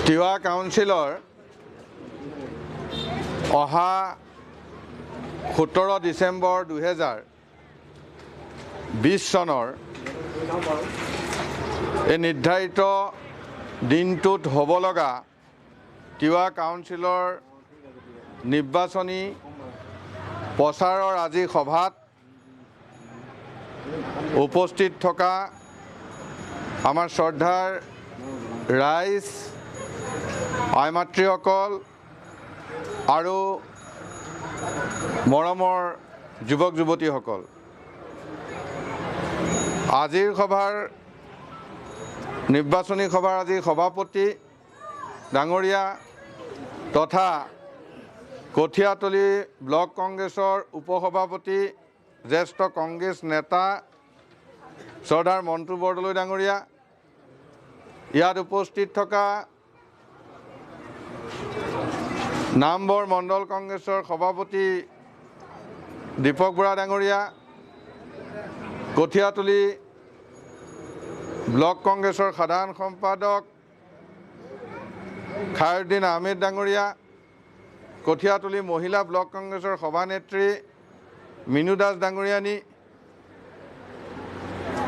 তিৱা কাউন্সিলৰ অহা 17 ডিচেম্বৰ 2020 চনৰ এই নিৰ্ধাৰিত দিনটোত হ'ব লগা তিৱা কাউন্সিলৰ নিৰ্বাচনী প্ৰচাৰৰ আজি সভাত উপস্থিত থকা আমাৰ শ্ৰদ্ধাৰ ৰাইজ আই মাতৃসকল আৰু মৰমৰ যুৱক যুৱতীসকল, আজিৰ সভাৰ নিৰ্বাচনী সভাৰ আজি সভাপতি ডাঙৰীয়া তথা কঠীয়াতলী ব্লক কংগ্ৰেছৰ উপসভাপতি জ্যেষ্ঠ কংগ্ৰেছ নেতা শ্ৰদ্ধাৰ মণ্টু বৰদলৈ ডাঙৰীয়া, ইয়াত উপস্থিত থকা নামবৰ মণ্ডল কংগ্ৰেছৰ সভাপতি দীপক বৰা ডাঙৰীয়া, কঠীয়াতলী ব্লক কংগ্ৰেছৰ সাধাৰণ সম্পাদক খায়ৰুদ্দিন আহমেদ ডাঙৰীয়া, কঠীয়াতলী মহিলা ব্লক কংগ্ৰেছৰ সভানেত্ৰী মিনু দাস ডাঙৰীয়ানী,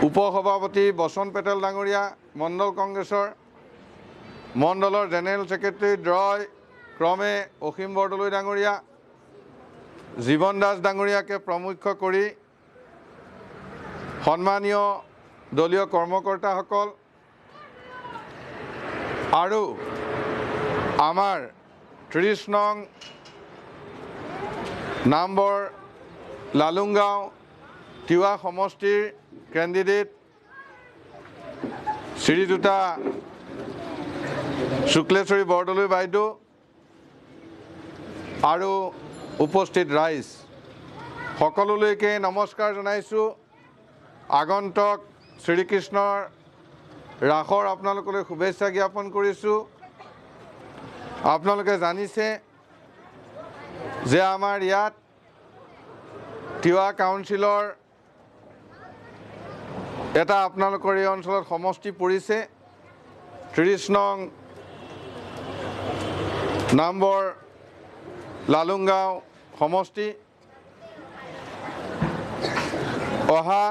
উপসভাপতি বচন পেটেল ডাঙৰীয়া মণ্ডল কংগ্ৰেছৰ, মণ্ডলৰ জেনেৰেল ছেক্ৰেটাৰী দ্ৰয় ক্ৰমে অসীম বৰদলৈ ডাঙৰীয়া, জীৱন দাস ডাঙৰীয়াকে প্ৰমুখ্য কৰি সন্মানীয় দলীয় কৰ্মকৰ্তাসকল আৰু আমাৰ 30 নং নামবৰ লালুংগাঁও তিৱা সমষ্টিৰ কেণ্ডিডেট শ্ৰীযুতা শুক্লেশ্বৰী বৰদলৈ বাইদেউ আৰু উপস্থিত ৰাইজ সকলোলৈকে নমস্কাৰ জনাইছোঁ। আগন্তুক শ্ৰীকৃষ্ণৰ ৰাসৰ আপোনালোকলৈ শুভেচ্ছা জ্ঞাপন কৰিছোঁ। আপোনালোকে জানিছে যে আমাৰ ইয়াত তিৱা কাউন্সিলৰ এটা আপোনালোকৰ এই অঞ্চলত সমষ্টি পৰিছে 30 নং নামবৰ লালুংগাঁও সমষ্টি। অহা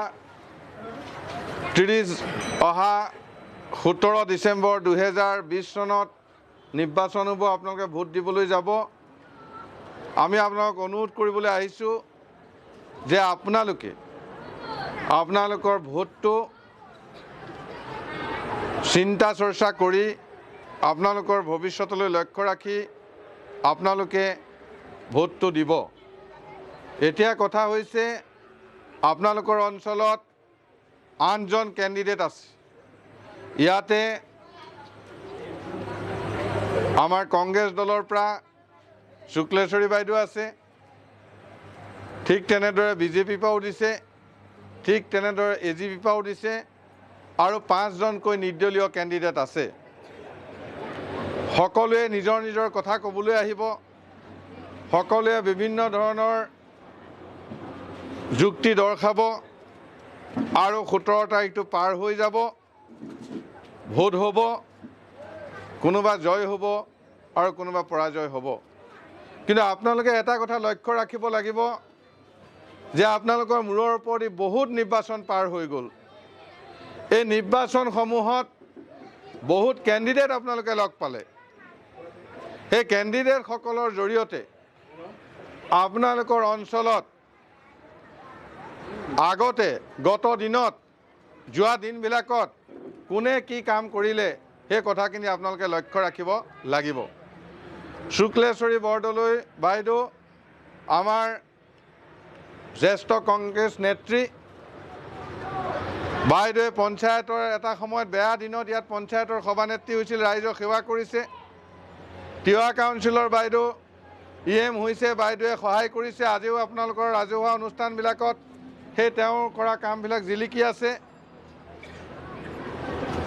17 ডিচেম্বৰ 2020 চনত নিৰ্বাচন হ'ব। আপোনালোকে ভোট দিবলৈ যাব। আমি আপোনালোকক অনুৰোধ কৰিবলৈ আহিছোঁ যে আপোনালোকৰ ভোটটো চিন্তা চৰ্চা কৰি আপোনালোকৰ ভৱিষ্যতলৈ লক্ষ্য ৰাখি আপোনালোকে ভোটটো দিব। এতিয়া কথা হৈছে আপোনালোকৰ অঞ্চলত 8জন কেণ্ডিডেট আছে। ইয়াতে আমাৰ কংগ্ৰেছ দলৰ পৰা শুক্লেশ্বৰী বাইদেউ আছে, ঠিক তেনেদৰে বিজেপিৰ পৰাও দিছে, ঠিক তেনেদৰে এজিপিৰ পৰাও দিছে আৰু 5জনকৈ নিৰ্দলীয় কেণ্ডিডেট আছে। সকলোৱে নিজৰ নিজৰ কথা ক'বলৈ আহিব, সকলোৱে বিভিন্ন ধৰণৰ যুক্তি দৰ্শাব আৰু 17 তাৰিখটো পাৰ হৈ যাব, ভোট হ'ব, কোনোবা জয় হ'ব আৰু কোনোবা পৰাজয় হ'ব। কিন্তু আপোনালোকে এটা কথা লক্ষ্য ৰাখিব লাগিব যে আপোনালোকৰ মূৰৰ ওপৰেদি বহুত নিৰ্বাচন পাৰ হৈ গ'ল। এই নিৰ্বাচনসমূহত বহুত কেণ্ডিডেট আপোনালোকে লগ পালে। সেই কেণ্ডিডেটসকলৰ জৰিয়তে আপোনালোকৰ অঞ্চলত আগতে গত দিনত যোৱা দিনবিলাকত কোনে কি কাম কৰিলে সেই কথাখিনি আপোনালোকে লক্ষ্য ৰাখিব লাগিব। শুক্লেশ্বৰী বৰদলৈ বাইদেউ আমাৰ জ্যেষ্ঠ কংগ্ৰেছ নেত্ৰী বাইদেৱে পঞ্চায়তৰ এটা সময়ত বেয়া দিনত ইয়াত পঞ্চায়তৰ সভানেত্ৰী হৈছিল, ৰাইজক সেৱা কৰিছে। তিৱা কাউন্সিলৰ বাইদেউ EM হৈছে, বাইদেৱে সহায় কৰিছে। আজিও আপোনালোকৰ ৰাজহুৱা অনুষ্ঠানবিলাকত সেই তেওঁৰ কৰা কামবিলাক জিলিকি আছে।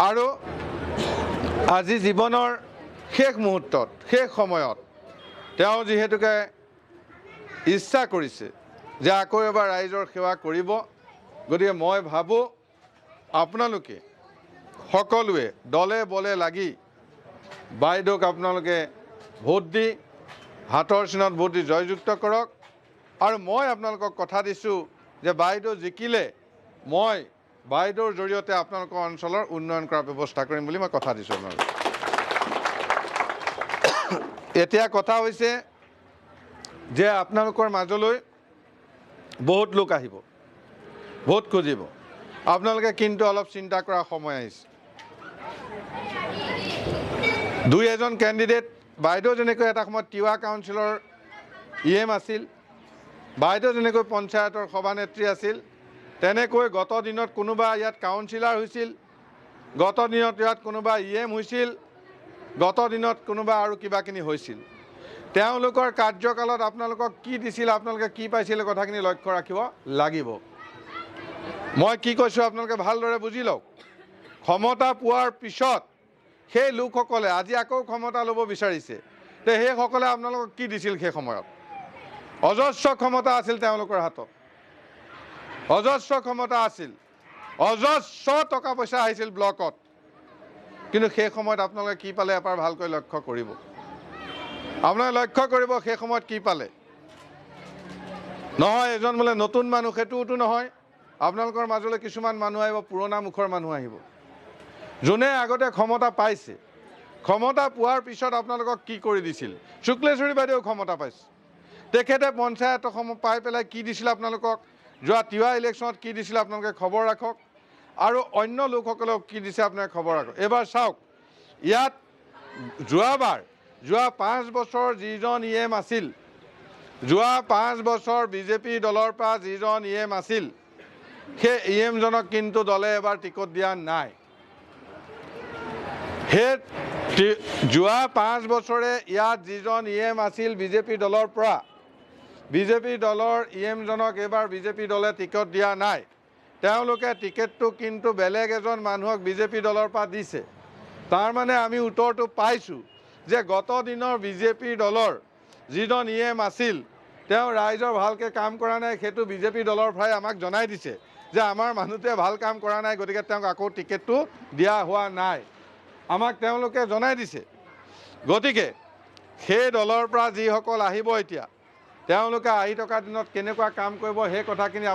আৰু আজি জীৱনৰ শেষ মুহূৰ্তত, শেষ সময়ত তেওঁ যিহেতুকে ইচ্ছা কৰিছে যে আকৌ এবাৰ ৰাইজৰ সেৱা কৰিব, গতিকে মই ভাবোঁ আপোনালোকে সকলোৱে দলে বলে লাগি বাইদেউক আপোনালোকে ভোট দি হাতৰ চিনত ভোট দি জয়যুক্ত কৰক আৰু মই আপোনালোকক কথা দিছোঁ যে বাইদেউ জিকিলে মই বাইদেউৰ জৰিয়তে আপোনালোকৰ অঞ্চলৰ উন্নয়ন কৰাৰ ব্যৱস্থা কৰিম বুলি মই কথা দিছোঁ আপোনালোকক। এতিয়া কথা হৈছে যে আপোনালোকৰ মাজলৈ বহুত লোক আহিব, ভোট খুজিব। আপোনালোকে কিন্তু অলপ চিন্তা কৰাৰ সময় আহিছে। দুই এজন কেণ্ডিডেট, বাইদেউ যেনেকৈ এটা সময়ত তিৱা কাউন্সিলৰ EM আছিল, বাইদেউ যেনেকৈ পঞ্চায়তৰ সভানেত্ৰী আছিল, তেনেকৈ গত দিনত কোনোবা ইয়াত কাউন্সিলাৰ হৈছিল, গত দিনত ইয়াত কোনোবা EM হৈছিল, গত দিনত কোনোবা আৰু কিবাকিনি হৈছিল। তেওঁলোকৰ কাৰ্যকালত আপোনালোকক কি দিছিল, আপোনালোকে কি পাইছিল, কথাখিনি লক্ষ্য ৰাখিব লাগিব। মই কি কৈছোঁ আপোনালোকে ভালদৰে বুজি লওক। ক্ষমতা পোৱাৰ পিছত সেই লোকসকলে আজি আকৌ ক্ষমতা ল'ব বিচাৰিছে, তে সেইসকলে আপোনালোকক কি দিছিল? সেই সময়ত অজস্ৰ ক্ষমতা আছিল তেওঁলোকৰ হাতত, অজস্ৰ ক্ষমতা আছিল, অজস্ৰ টকা পইচা আহিছিল ব্লকত, কিন্তু সেই সময়ত আপোনালোকে কি পালে এবাৰ ভালকৈ লক্ষ্য কৰিব। আপোনালোকে লক্ষ্য কৰিব সেই সময়ত কি পালে। নহয় এজন বোলে নতুন মানুহ, সেইটোতো নহয়। আপোনালোকৰ মাজলৈ কিছুমান মানুহ আহিব, পুৰণা মুখৰ মানুহ আহিব, যোনে আগতে ক্ষমতা পাইছে। ক্ষমতা পোৱাৰ পিছত আপোনালোকক কি কৰি দিছিল? শুক্লেশ্বৰী বাইদেউ ক্ষমতা পাইছে, তেখেতে পঞ্চায়ত পাই পেলাই কি দিছিল আপোনালোকক? যোৱা তিৱা ইলেকশ্যনত কি দিছিল আপোনালোকে খবৰ ৰাখক, আৰু অন্য লোকসকলক কি দিছে আপোনালোকে খবৰ ৰাখক। এইবাৰ চাওক, ইয়াত যোৱা 5 বছৰ যিজন EM আছিল, যোৱা 5 বছৰ বিজেপি দলৰ পৰা যিজন EM আছিল, সেই EM জনক কিন্তু দলে এবাৰ টিকট দিয়া নাই। সেই যোৱা 5 বছৰে ইয়াত যিজন EM আছিল বিজেপি দলৰ পৰা, বিজেপি দলৰ EM জনক এবাৰ বিজেপি দলে টিকট দিয়া নাই। তেওঁলোকে টিকেটটো কিন্তু বেলেগ এজন মানুহক বিজেপি দলৰ পৰা দিছে। তাৰমানে আমি উত্তৰটো পাইছোঁ যে গত দিনৰ বিজেপি দলৰ যিজন EM আছিল, তেওঁ ৰাইজৰ ভালকৈ কাম কৰা নাই। সেইটো বিজেপি দলৰ পৰাই আমাক জনাই দিছে যে আমাৰ মানুহটোৱে ভাল কাম কৰা নাই, গতিকে তেওঁক আকৌ টিকেটটো দিয়া হোৱা নাই। আমাক তেওঁলোকে জনাই দিছে। গতিকে সেই দলৰ পৰা যিসকল আহিব এতিয়া, তেওঁলোকে আহি থকা দিনত কেনেকুৱা কাম কৰিব সেই কথাখিনি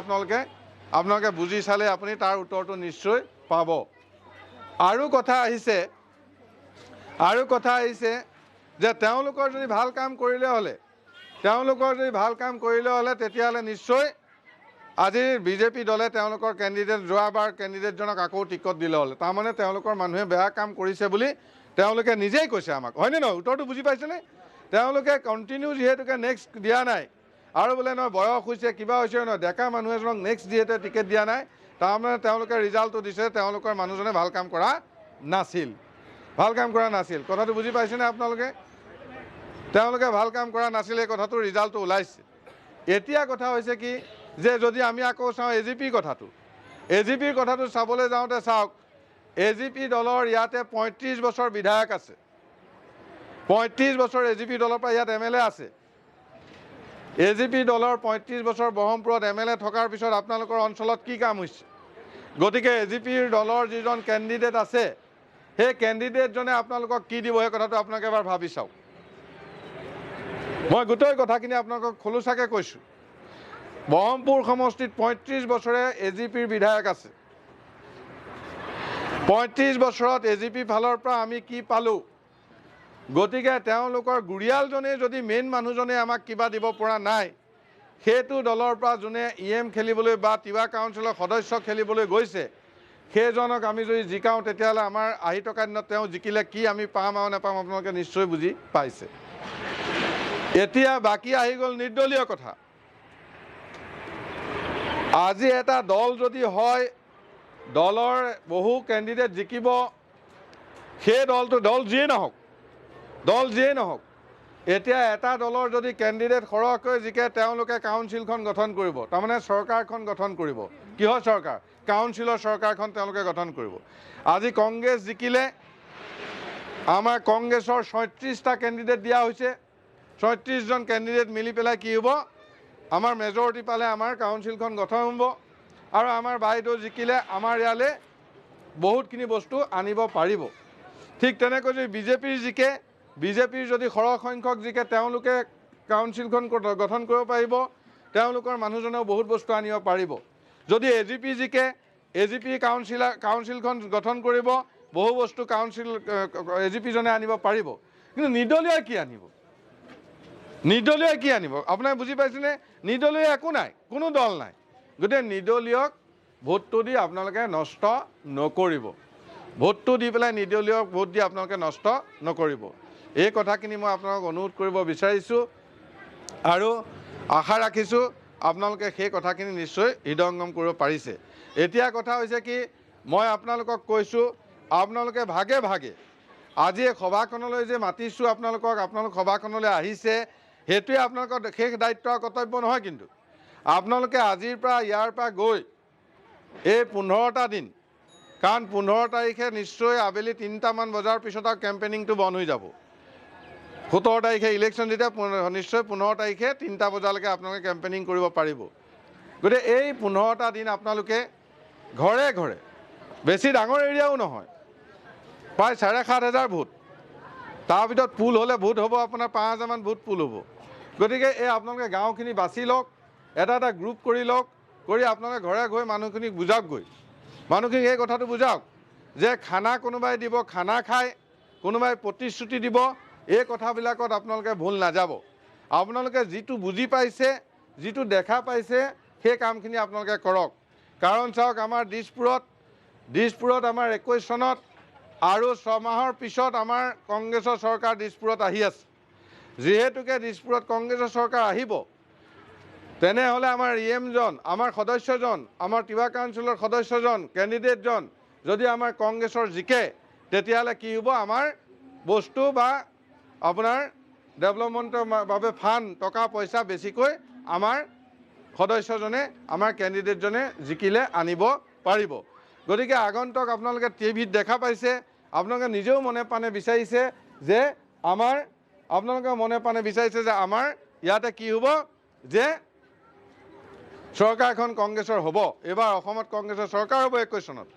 আপোনালোকে বুজি চালে আপুনি তাৰ উত্তৰটো নিশ্চয় পাব। আৰু কথা আহিছে যে তেওঁলোকৰ যদি ভাল কাম কৰিলে হ'লে, তেতিয়াহ'লে নিশ্চয় আজিৰ বিজেপি দলে তেওঁলোকৰ কেণ্ডিডেট, যোৱাবাৰ কেণ্ডিডেটজনক আকৌ টিকট দিলে হ'লে। তাৰমানে তেওঁলোকৰ মানুহে বেয়া কাম কৰিছে বুলি তেওঁলোকে নিজেই কৈছে আমাক, হয়নে নহয়? উত্তৰটো বুজি পাইছেনে? তেওঁলোকে কণ্টিনিউ যিহেতুকে নেক্সট দিয়া নাই, আৰু বোলে নহয় বয়স হৈছে, কিবা হৈছে, নহয় ডেকা মানুহ এজনক নেক্সট যিহেতু টিকেট দিয়া নাই, তাৰমানে তেওঁলোকে ৰিজাল্টটো দিছে তেওঁলোকৰ মানুহজনে ভাল কাম কৰা নাছিল, কথাটো বুজি পাইছেনে আপোনালোকে? তেওঁলোকে ভাল কাম কৰা নাছিল, এই কথাটো ৰিজাল্টটো ওলাইছে। এতিয়া কথা হৈছে কি, যে যদি আমি আকৌ চাওঁ AGPৰ কথাটো চাবলৈ যাওঁতে চাওক, AGP দলৰ ইয়াতে 35 বছৰ বিধায়ক আছে, 35 বছৰ AGP দলৰ পৰা ইয়াত MLA আছে। AGP দলৰ 35 বছৰ ব্ৰহ্মপুৰত MLA থকাৰ পিছত আপোনালোকৰ অঞ্চলত কি কাম হৈছে? গতিকে AGPৰ দলৰ যিজন কেণ্ডিডেট আছে, সেই কেণ্ডিডেটজনে আপোনালোকক কি দিব সেই কথাটো আপোনালোকে এবাৰ ভাবি চাওক। মই গোটেই কথাখিনি আপোনালোকক খোলোচাকৈ কৈছোঁ। ব্ৰহ্মপুৰ সমষ্টিত 35 বছৰে AGPৰ বিধায়ক আছে। 35 বছৰত AGP ফালৰ পৰা আমি কি পালোঁ? গতিকে তেওঁলোকৰ গুৰিয়ালজনে যদি মেইন মানুহজনে আমাক কিবা দিব পৰা নাই, সেইটো দলৰ পৰা যোনে EM খেলিবলৈ বা তিৱা কাউন্সিলৰ সদস্য খেলিবলৈ গৈছে, সেইজনক আমি যদি জিকাওঁ, তেতিয়াহ'লে আমাৰ আহি থকা দিনত তেওঁ জিকিলে কি আমি পাম আৰু নাপাম আপোনালোকে নিশ্চয় বুজি পাইছে। এতিয়া বাকী আহি গ'ল নিৰ্দলীয় কথা। আজি এটা দল যদি হয়, দলৰ বহু কেণ্ডিডেট জিকিব, সেই দল যিয়েই নহওক, এতিয়া এটা দলৰ যদি কেণ্ডিডেট সৰহকৈ জিকে, তেওঁলোকে কাউন্সিলখন গঠন কৰিব, তাৰমানে চৰকাৰখন গঠন কৰিব। কিহৰ চৰকাৰ? কাউন্সিলৰ চৰকাৰখন তেওঁলোকে গঠন কৰিব। আজি কংগ্ৰেছ জিকিলে, আমাৰ কংগ্ৰেছৰ 37টা কেণ্ডিডেট দিয়া হৈছে, 37জন কেণ্ডিডেট মিলি পেলাই কি হ'ব, আমাৰ মেজৰিটি পালে আমাৰ কাউন্সিলখন গঠন হ'ব, আৰু আমাৰ বাইদেউ জিকিলে আমাৰ ইয়ালৈ বহুতখিনি বস্তু আনিব পাৰিব। ঠিক তেনেকৈ যদি বিজেপিৰ জিকে, বিজেপিৰ যদি সৰহ সংখ্যক জিকে তেওঁলোকে কাউন্সিলখন গঠন কৰিব পাৰিব, তেওঁলোকৰ মানুহজনেও বহুত বস্তু আনিব পাৰিব। যদি এজিপি জিকে, এজিপি কাউন্সিলখন গঠন কৰিব, বহু বস্তু এজিপিজনে আনিব পাৰিব। কিন্তু নিৰ্দলীয় কি আনিব? নিৰ্দলীয় কি আনিব? আপোনাক বুজি পাইছেনে? নিৰ্দলীয় একো নাই, কোনো দল নাই। গতিকে নিৰ্দলীয়ক ভোটটো দি আপোনালোকে নষ্ট নকৰিব। ভোটটো দি পেলাই নিৰ্দলীয়ক ভোট দি আপোনালোকে নষ্ট নকৰিব। এই কথাখিনি মই আপোনালোকক অনুৰোধ কৰিব বিচাৰিছোঁ আৰু আশা ৰাখিছোঁ আপোনালোকে সেই কথাখিনি নিশ্চয় হৃদয়ংগম কৰিব পাৰিছে। এতিয়া কথা হৈছে কি, মই আপোনালোকক কৈছোঁ, আপোনালোকে ভাগে ভাগে আজি এই সভাখনলৈ যে মাতিছোঁ আপোনালোক সভাখনলৈ আহিছে, সেইটোৱে আপোনালোকৰ শেষ দায়িত্ব আৰু কৰ্তব্য নহয়। কিন্তু আপোনালোকে আজিৰ পৰা ইয়াৰ পৰা গৈ এই 15টা দিন, কাৰণ 15 তাৰিখে নিশ্চয় আবেলি 3টামান বজাৰ পিছত আৰু কেম্পেইনিংটো বন্ধ হৈ যাব। 17 তাৰিখে ইলেকশ্যন, যেতিয়া নিশ্চয় 15 তাৰিখে 3টা বজালৈকে আপোনালোকে কেম্পেইনিং কৰিব পাৰিব। গতিকে এই 15টা দিন আপোনালোকে ঘৰে ঘৰে, বেছি ডাঙৰ এৰিয়াও নহয়, প্ৰায় 7,500 ভোট, তাৰ ভিতৰত পুল হ'লে ভোট হ'ব আপোনাৰ 5,000মান ভোট পুল হ'ব। গতিকে এই আপোনালোকে গাঁওখিনি বাছি লওক, এটা এটা গ্ৰুপ কৰি লওক, কৰি আপোনালোকে ঘৰে গৈ মানুহখিনিক বুজাওকগৈ। মানুহখিনিক এই কথাটো বুজাওক যে খানা কোনোবাই দিব, খানা খায়, কোনোবাই প্ৰতিশ্ৰুতি দিব, এই কথাবিলাকত আপোনালোকে ভুল নাযাব। আপোনালোকে যিটো বুজি পাইছে, যিটো দেখা পাইছে, সেই কামখিনি আপোনালোকে কৰক। কাৰণ চাওক, আমাৰ দিছপুৰত আমাৰ 21 চনত আৰু 6 মাহৰ পিছত আমাৰ কংগ্ৰেছৰ চৰকাৰ দিছপুৰত আহি আছে। যিহেতুকে দিছপুৰত কংগ্ৰেছৰ চৰকাৰ আহিব, তেনেহ'লে আমাৰ EM-জন, আমাৰ সদস্যজন, আমাৰ তিৱা কাউন্সিলৰ সদস্যজন, কেণ্ডিডেটজন যদি আমাৰ কংগ্ৰেছৰ জিকে, তেতিয়াহ'লে কি হ'ব, আমাৰ বস্তু বা আপোনাৰ ডেভেলপমেণ্টৰ বাবে ফাণ্ড, টকা পইচা বেছিকৈ আমাৰ সদস্যজনে, আমাৰ কেণ্ডিডেটজনে জিকিলে আনিব পাৰিব। গতিকে আগন্তুক আপোনালোকে টিভিত দেখা পাইছে, আপোনালোকে নিজেও মনে প্ৰাণে বিচাৰিছে যে আমাৰ ইয়াতে কি হ'ব, যে চৰকাৰখন কংগ্ৰেছৰ হ'ব। এইবাৰ অসমত কংগ্ৰেছৰ চৰকাৰ হ'ব 21 চনত।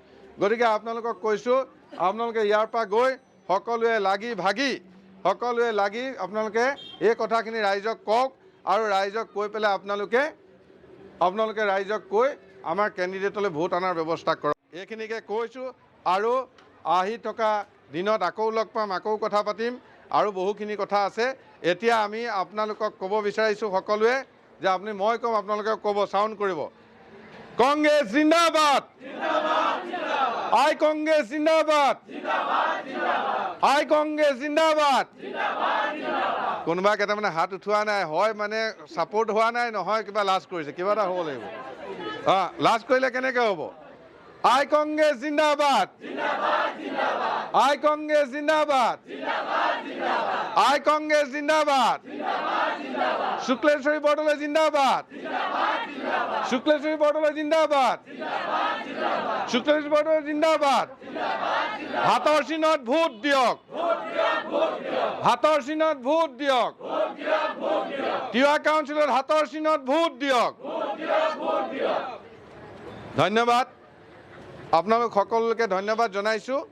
গতিকে আপোনালোকক কৈছোঁ, আপোনালোকে ইয়াৰ পৰা গৈ সকলোৱে লাগি আপোনালোকে এই কথাখিনি ৰাইজক কওক, আৰু ৰাইজক কৈ পেলাই আপোনালোকে ৰাইজক কৈ আমাৰ কেণ্ডিডেটলৈ ভোট অনাৰ ব্যৱস্থা কৰক। এইখিনিকে কৈছোঁ, আৰু আহি থকা দিনত আকৌ লগ পাম, আকৌ কথা পাতিম, আৰু বহুখিনি কথা আছে। এতিয়া আমি আপোনালোকক ক'ব বিচাৰিছোঁ সকলোৱে যে মই ক'ম, আপোনালোকে ক'ব, চাউণ্ড কৰিব, কংগ্ৰেছ জিন্দাবাদ, আই কংগ্ৰেছ জিন্দাবাদ, আই কংগ্ৰেছ জিন্দাবাদ। কোনোবা কেইটামানে হাত উঠোৱা নাই, হয় মানে ছাপোৰ্ট হোৱা নাই, নহয় কিবা লাজ কৰিছে, কিবা এটা হ'ব লাগিব। লাজ কৰিলে কেনেকৈ হ'ব? আই কংগ্ৰেছ জিন্দাবাদ, আই কংগ্ৰেছ জিন্দাবাদ, আই কংগ্ৰেছ জিন্দাবাদ, শুক্লেশ্বৰী বৰদলৈ জিন্দাবাদ, শুক্লেশ্বৰী বৰদলৈ জিন্দাবাদ, শুক্লেশ্বৰী বৰদলৈ জিন্দাবাদ। হাতৰ চিহ্নত ভোট দিয়ক, হাতৰ চিহ্নত ভোট দিয়ক, তিৱা কাউন্সিলত হাতৰ চিহ্নত ভোট দিয়ক। ধন্যবাদ, আপোনালোক সকলোকে ধন্যবাদ জনাইছোঁ।